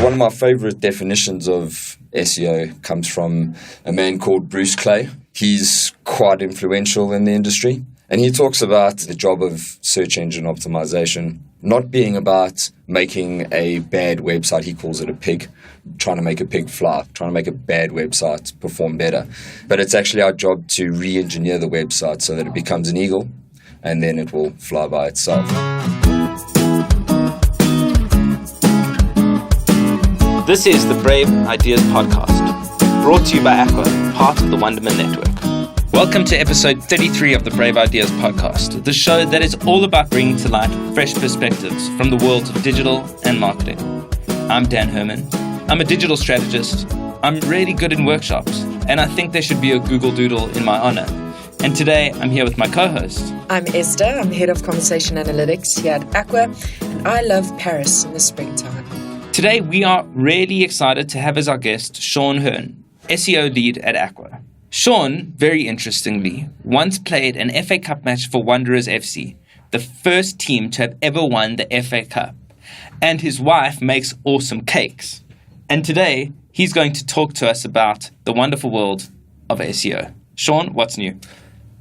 One of my favorite definitions of SEO comes from a man called Bruce Clay. He's quite influential in the industry, and he talks about the job of search engine optimization not being about making a bad website. He calls it a pig, trying to make a pig fly, trying to make a bad website perform better. But it's actually our job to re-engineer the website so that it becomes an eagle, and then it will fly by itself. This is the Brave Ideas Podcast, brought to you by Aqua, part of the Wonderman Network. Welcome to episode 33 of the Brave Ideas Podcast, the show that is all about bringing to light fresh perspectives from the worlds of digital and marketing. I'm Dan Herman. I'm a digital strategist. I'm really good in workshops, and I think there should be a Google Doodle in my honor. And today, I'm here with my co-host. I'm Esther. I'm head of conversation analytics here at Aqua, and I love Paris in the springtime. Today, we are really excited to have as our guest Sean Hearn, SEO lead at Aqua. Sean, very interestingly, once played an FA Cup match for Wanderers FC, the first team to have ever won the FA Cup. And his wife makes awesome cakes. And today, he's going to talk to us about the wonderful world of SEO. Sean, what's new?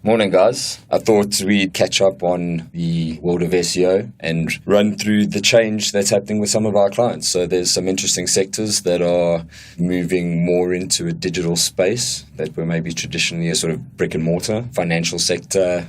Morning, guys. I thought we'd catch up on the world of SEO and run through the change that's happening with some of our clients. So there's some interesting sectors that are moving more into a digital space that were maybe traditionally a sort of brick and mortar financial sector.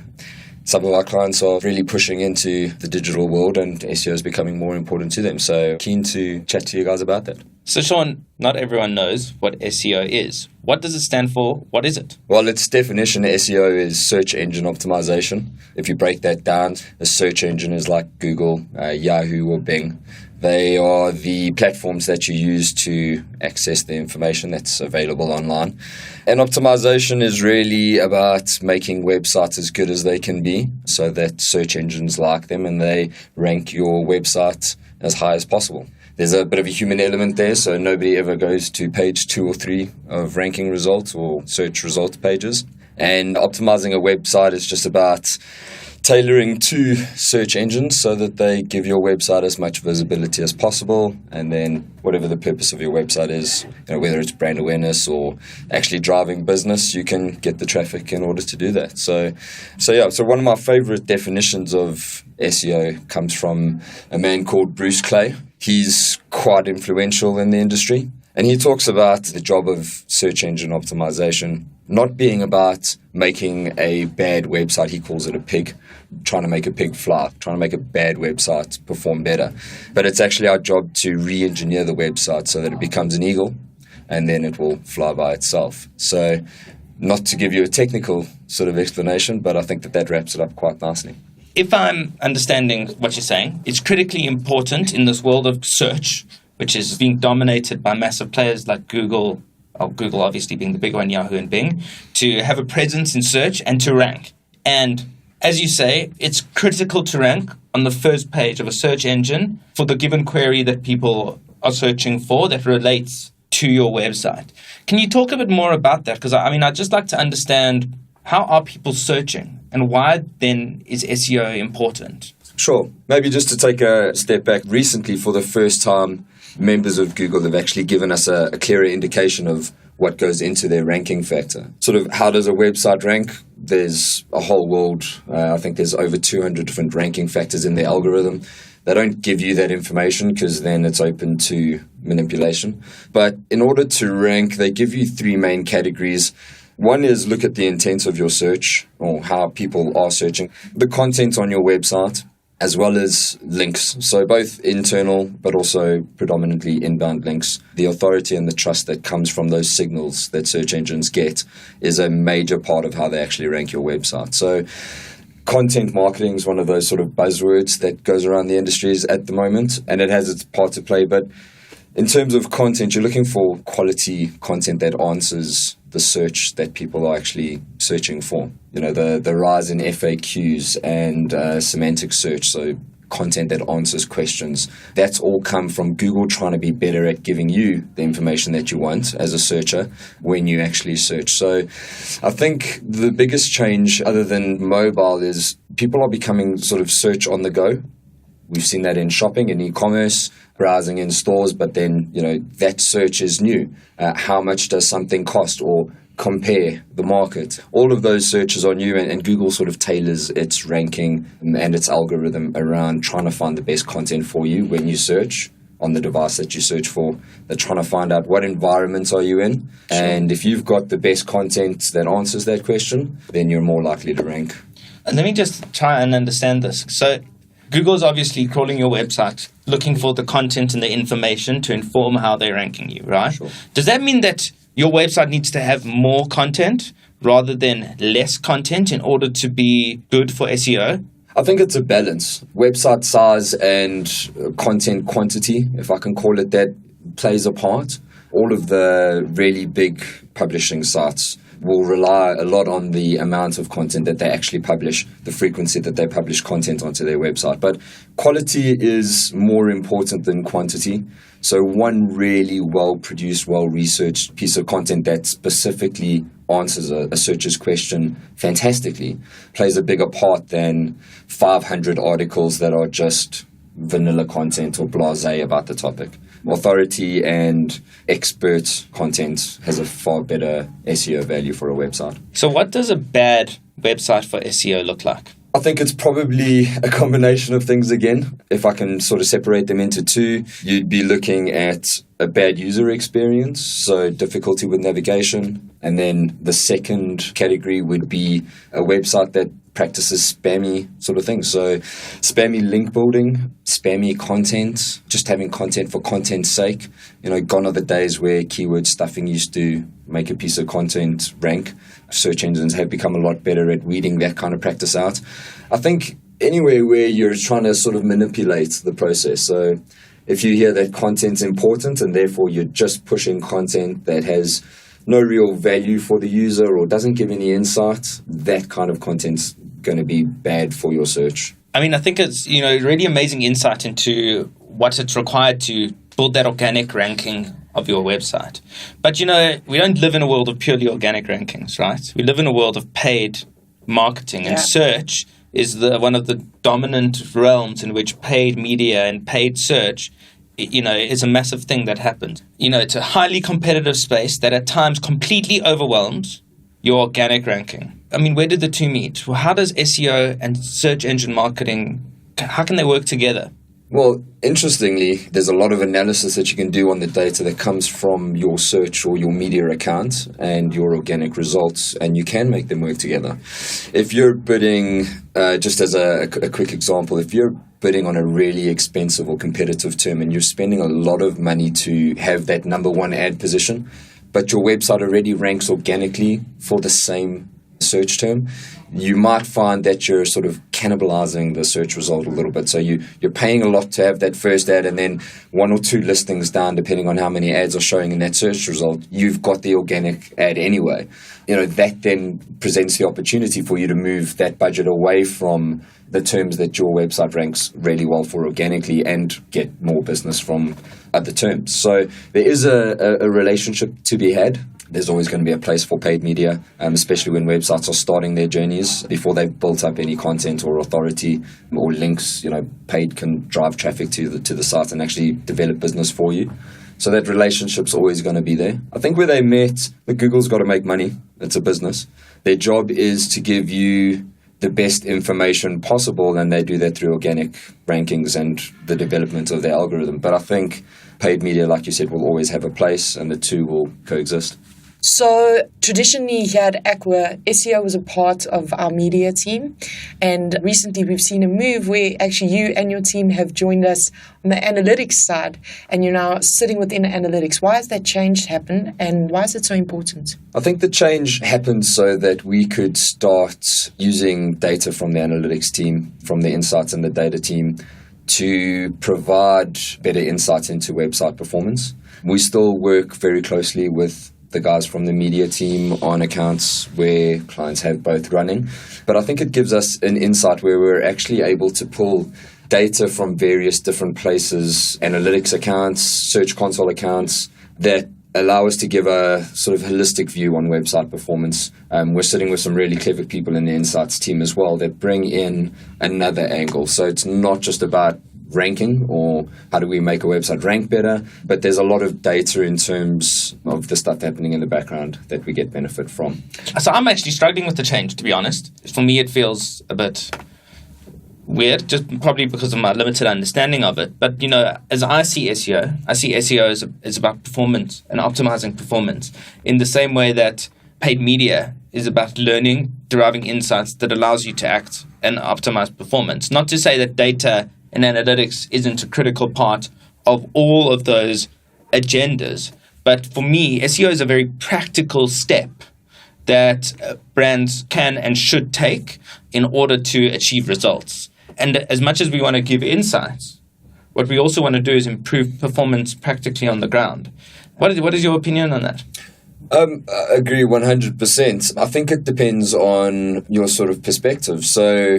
Some of our clients are really pushing into the digital world, and SEO is becoming more important to them. So keen to chat to you guys about that. So Sean, not everyone knows what SEO is. What does it stand for? What is it? Well, its definition, SEO, is search engine optimization. If you break that down, a search engine is like Google, Yahoo, or Bing. They are the platforms that you use to access the information that's available online. And optimization is really about making websites as good as they can be so that search engines like them and they rank your website as high as possible. There's a bit of a human element there, so nobody ever goes to page 2 or 3 of ranking results or search results pages. And optimizing a website is just about tailoring to search engines so that they give your website as much visibility as possible, and then whatever the purpose of your website is, whether it's brand awareness or actually driving business, you can get the traffic in order to do that. So one of my favorite definitions of SEO comes from a man called Bruce Clay. He's quite influential in the industry, and he talks about the job of search engine optimization not being about making a bad website. He calls it a pig, trying to make a pig fly, trying to make a bad website perform better. But it's actually our job to re-engineer the website so that it becomes an eagle, and then it will fly by itself. So not to give you a technical sort of explanation, but I think that wraps it up quite nicely. If I'm understanding what you're saying, it's critically important in this world of search, which is being dominated by massive players like Google obviously being the big one, Yahoo and Bing, to have a presence in search and to rank. And as you say, it's critical to rank on the first page of a search engine for the given query that people are searching for that relates to your website. Can you talk a bit more about that? Because I'd just like to understand, how are people searching and why then is SEO important? Sure. Maybe just to take a step back, recently for the first time, members of Google have actually given us a clearer indication of what goes into their ranking factor. Sort of how does a website rank? There's a whole world. I think there's over 200 different ranking factors in their algorithm. They don't give you that information because then it's open to manipulation. But in order to rank, they give you 3 main categories. One is look at the intent of your search or how people are searching, the content on your website, as well as links. So both internal, but also predominantly inbound links. The authority and the trust that comes from those signals that search engines get is a major part of how they actually rank your website. So content marketing is one of those sort of buzzwords that goes around the industries at the moment, and it has its part to play. But in terms of content, you're looking for quality content that answers the search that people are actually searching for. The rise in FAQs and semantic search, so content that answers questions. That's all come from Google trying to be better at giving you the information that you want as a searcher when you actually search. So I think the biggest change other than mobile is people are becoming sort of search on the go. We've seen that in shopping and e-commerce, browsing in stores, but then, that search is new. How much does something cost, or compare the market? All of those searches are new, and Google sort of tailors its ranking and its algorithm around trying to find the best content for you when you search on the device that you search for. They're trying to find out what environment are you in. Sure. And if you've got the best content that answers that question, then you're more likely to rank. And let me just try and understand this. So Google's obviously crawling your website, looking for the content and the information to inform how they're ranking you, right? Sure. Does that mean that your website needs to have more content rather than less content in order to be good for SEO? I think it's a balance. Website size and content quantity, if I can call it that, plays a part. All of the really big publishing sites will rely a lot on the amount of content that they actually publish, the frequency that they publish content onto their website. But quality is more important than quantity. So one really well-produced, well-researched piece of content that specifically answers a searcher's question fantastically plays a bigger part than 500 articles that are just vanilla content or blasé about the topic. Authority and expert content has a far better SEO value for a website. So what does a bad website for SEO look like? I think it's probably a combination of things again. If I can sort of separate them into two, you'd be looking at a bad user experience, so difficulty with navigation. And then the second category would be a website that practices spammy sort of things. So spammy link building, spammy content, just having content for content's sake. Gone are the days where keyword stuffing used to make a piece of content rank. Search engines have become a lot better at weeding that kind of practice out. I think anywhere where you're trying to sort of manipulate the process. So if you hear that content's important and therefore you're just pushing content that has no real value for the user or doesn't give any insight, that kind of content's going to be bad for your search. I mean, I think it's, really amazing insight into what it's required to build that organic ranking of your website. But, we don't live in a world of purely organic rankings, right? We live in a world of paid marketing, and search is one of the dominant realms in which paid media and paid search is a massive thing that happens. It's a highly competitive space that at times completely overwhelms your organic ranking. I mean, where did the two meet? Well, how does SEO and search engine marketing, how can they work together? Well, interestingly, there's a lot of analysis that you can do on the data that comes from your search or your media account and your organic results, and you can make them work together. If you're bidding, just as a quick example, if you're bidding on a really expensive or competitive term and you're spending a lot of money to have that number one ad position, but your website already ranks organically for the same search term, you might find that you're sort of cannibalizing the search result a little bit. So you're paying a lot to have that first ad, and then one or two listings down, depending on how many ads are showing in that search result, you've got the organic ad anyway. That then presents the opportunity for you to move that budget away from the terms that your website ranks really well for organically and get more business from other terms. So there is a relationship to be had. There's always going to be a place for paid media, especially when websites are starting their journeys. Before they've built up any content or authority or links, paid can drive traffic to the site and actually develop business for you. So that relationship's always going to be there. I think where they met, Google's got to make money. It's a business. Their job is to give you the best information possible, and they do that through organic rankings and the development of their algorithm. But I think paid media, like you said, will always have a place, and the two will coexist. So traditionally here at Aqua, SEO was a part of our media team, and recently we've seen a move where actually you and your team have joined us on the analytics side, and you're now sitting within analytics. Why has that change happened, and why is it so important? I think the change happened so that we could start using data from the analytics team, from the insights and the data team, to provide better insights into website performance. We still work very closely with the guys from the media team on accounts where clients have both running. But I think it gives us an insight where we're actually able to pull data from various different places, analytics accounts, search console accounts, that allow us to give a sort of holistic view on website performance. We're sitting with some really clever people in the insights team as well that bring in another angle. So it's not just about ranking, or how do we make a website rank better? But there's a lot of data in terms of the stuff happening in the background that we get benefit from. So I'm actually struggling with the change, to be honest. For me, it feels a bit weird, just probably because of my limited understanding of it. But, as I see SEO is about performance and optimizing performance in the same way that paid media is about learning, deriving insights that allows you to act and optimize performance. Not to say that data and analytics isn't a critical part of all of those agendas, but for me, SEO is a very practical step that brands can and should take in order to achieve results. And as much as we want to give insights, what we also want to do is improve performance practically on the ground. What is your opinion on that? I agree 100%. I think it depends on your sort of perspective. So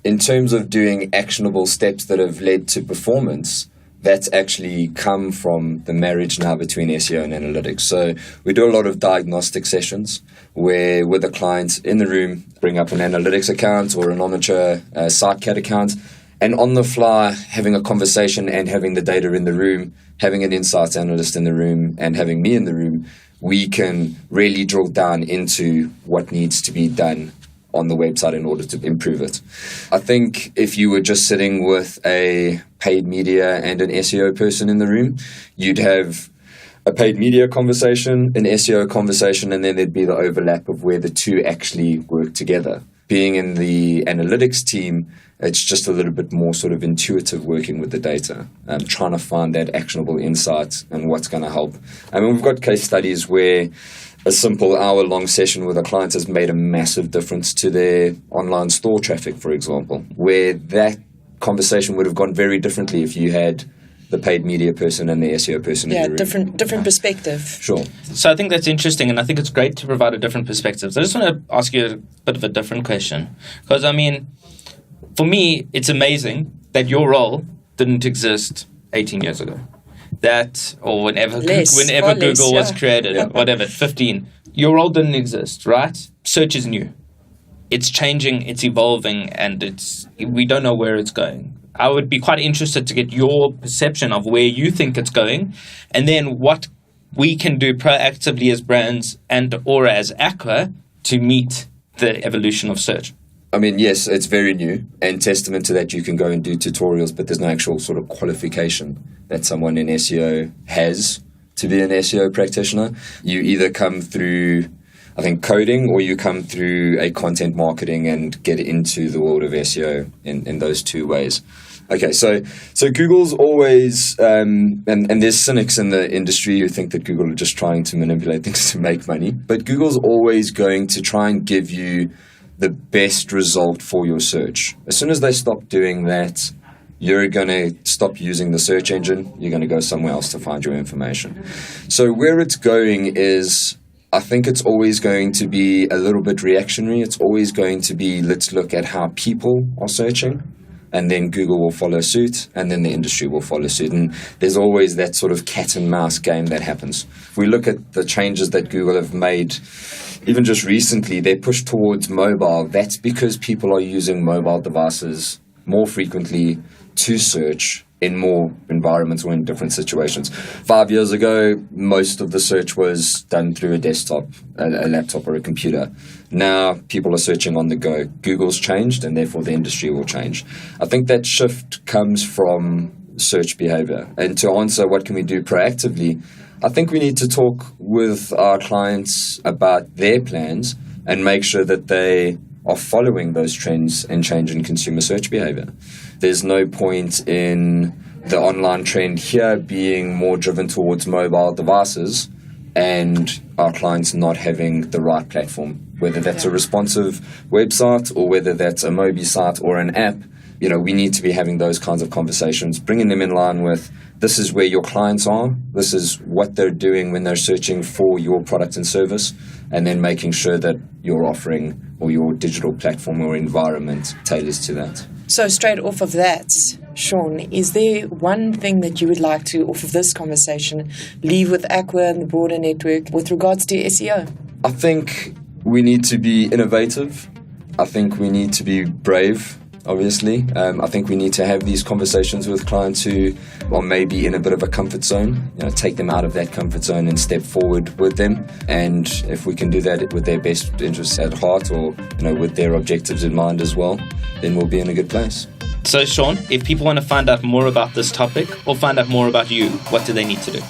in terms of doing actionable steps that have led to performance, that's actually come from the marriage now between SEO and analytics. So we do a lot of diagnostic sessions where with the clients in the room, bring up an analytics account or an amateur SiteCAD account, and on the fly, having a conversation and having the data in the room, having an insights analyst in the room and having me in the room, we can really drill down into what needs to be done on the website in order to improve it. I think if you were just sitting with a paid media and an SEO person in the room, you'd have a paid media conversation, an SEO conversation, and then there'd be the overlap of where the two actually work together. Being in the analytics team, it's just a little bit more sort of intuitive working with the data, trying to find that actionable insight and what's going to help. I mean, we've got case studies where a simple hour-long session with a client has made a massive difference to their online store traffic, for example, where that conversation would have gone very differently if you had the paid media person and the SEO person in the room. different perspective. Sure. So I think that's interesting, and I think it's great to provide a different perspective. So I just want to ask you a bit of a different question. Because, I mean, for me, it's amazing that your role didn't exist 18 years ago. Or whenever Google was created, whatever, 15. Your role didn't exist, right? Search is new. It's changing, it's evolving, and we don't know where it's going. I would be quite interested to get your perception of where you think it's going, and then what we can do proactively as brands or as Aqua to meet the evolution of search. I mean, yes, it's very new, and testament to that, you can go and do tutorials, but there's no actual sort of qualification that someone in SEO has to be an SEO practitioner. You either come through, I think, coding, or you come through a content marketing and get into the world of SEO in those two ways. Okay, so Google's always, and there's cynics in the industry who think that Google are just trying to manipulate things to make money, but Google's always going to try and give you the best result for your search. As soon as they stop doing that, you're going to stop using the search engine. You're going to go somewhere else to find your information. So where it's going is, I think it's always going to be a little bit reactionary. It's always going to be, let's look at how people are searching, and then Google will follow suit, and then the industry will follow suit. And there's always that sort of cat and mouse game that happens. If we look at the changes that Google have made, even just recently, they push towards mobile. That's because people are using mobile devices more frequently to search in more environments or in different situations. 5 years ago, most of the search was done through a desktop, a laptop, or a computer. Now people are searching on the go. Google's changed, and therefore the industry will change. I think that shift comes from search behavior. And to answer what can we do proactively, I think we need to talk with our clients about their plans and make sure that they are following those trends and change in consumer search behavior. There's no point in the online trend here being more driven towards mobile devices and our clients not having the right platform, whether that's a responsive website or whether that's a Mobi site or an app. You know, we need to be having those kinds of conversations, bringing them in line with, this is where your clients are, this is what they're doing when they're searching for your product and service, and then making sure that your offering or your digital platform or environment tailors to that. So straight off of that, Sean, is there one thing that you would like to, off of this conversation, leave with Aqua and the broader network with regards to SEO? I think we need to be innovative. I think we need to be brave. obviously. I think we need to have these conversations with clients who are maybe in a bit of a comfort zone, take them out of that comfort zone and step forward with them. And if we can do that with their best interests at heart, or with their objectives in mind as well, then we'll be in a good place. So, Sean, if people want to find out more about this topic or find out more about you, what do they need to do?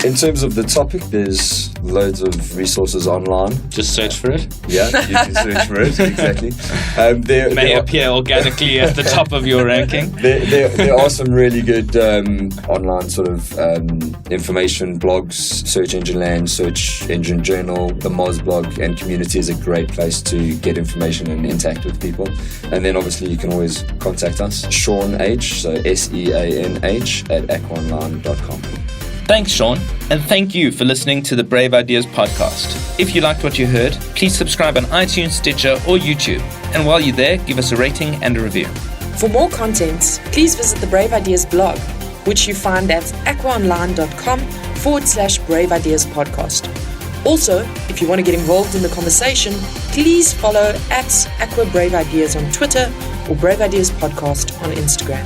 In terms of the topic, there's loads of resources online. Just search for it? Yeah, you can search for it, exactly. It may appear organically at the top of your ranking. There are some really good online sort of information blogs, Search Engine Land, Search Engine Journal, the Moz blog and community is a great place to get information and interact with people. And then obviously you can always contact us, Sean H, so SEANH at aquaonline.com. Thanks, Sean, and thank you for listening to the Brave Ideas podcast. If you liked what you heard, please subscribe on iTunes, Stitcher, or YouTube. And while you're there, give us a rating and a review. For more content, please visit the Brave Ideas blog, which you find at aquaonline.com/Brave Ideas podcast. Also, if you want to get involved in the conversation, please follow at Aqua Brave Ideas on Twitter or Brave Ideas Podcast on Instagram.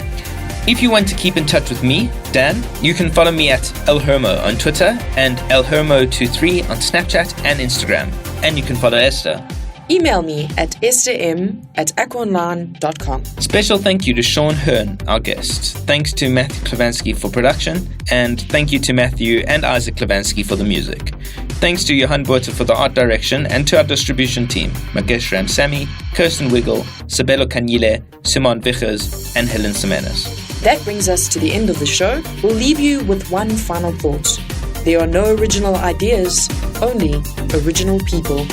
If you want to keep in touch with me, Dan, you can follow me at elhermo on Twitter and elhermo23 on Snapchat and Instagram. And you can follow Esther. Email me at estherm@aquaonline.com. Special thank you to Sean Hearn, our guest. Thanks to Matthew Klavansky for production, and thank you to Matthew and Isaac Klavansky for the music. Thanks to Johan Botha for the art direction, and to our distribution team, Magesh Ramsamy, Kirsten Wiggle, Sabelo Kanyile, Simon Vichers, and Helen Semenas. That brings us to the end of the show. We'll leave you with one final thought. There are no original ideas, only original people.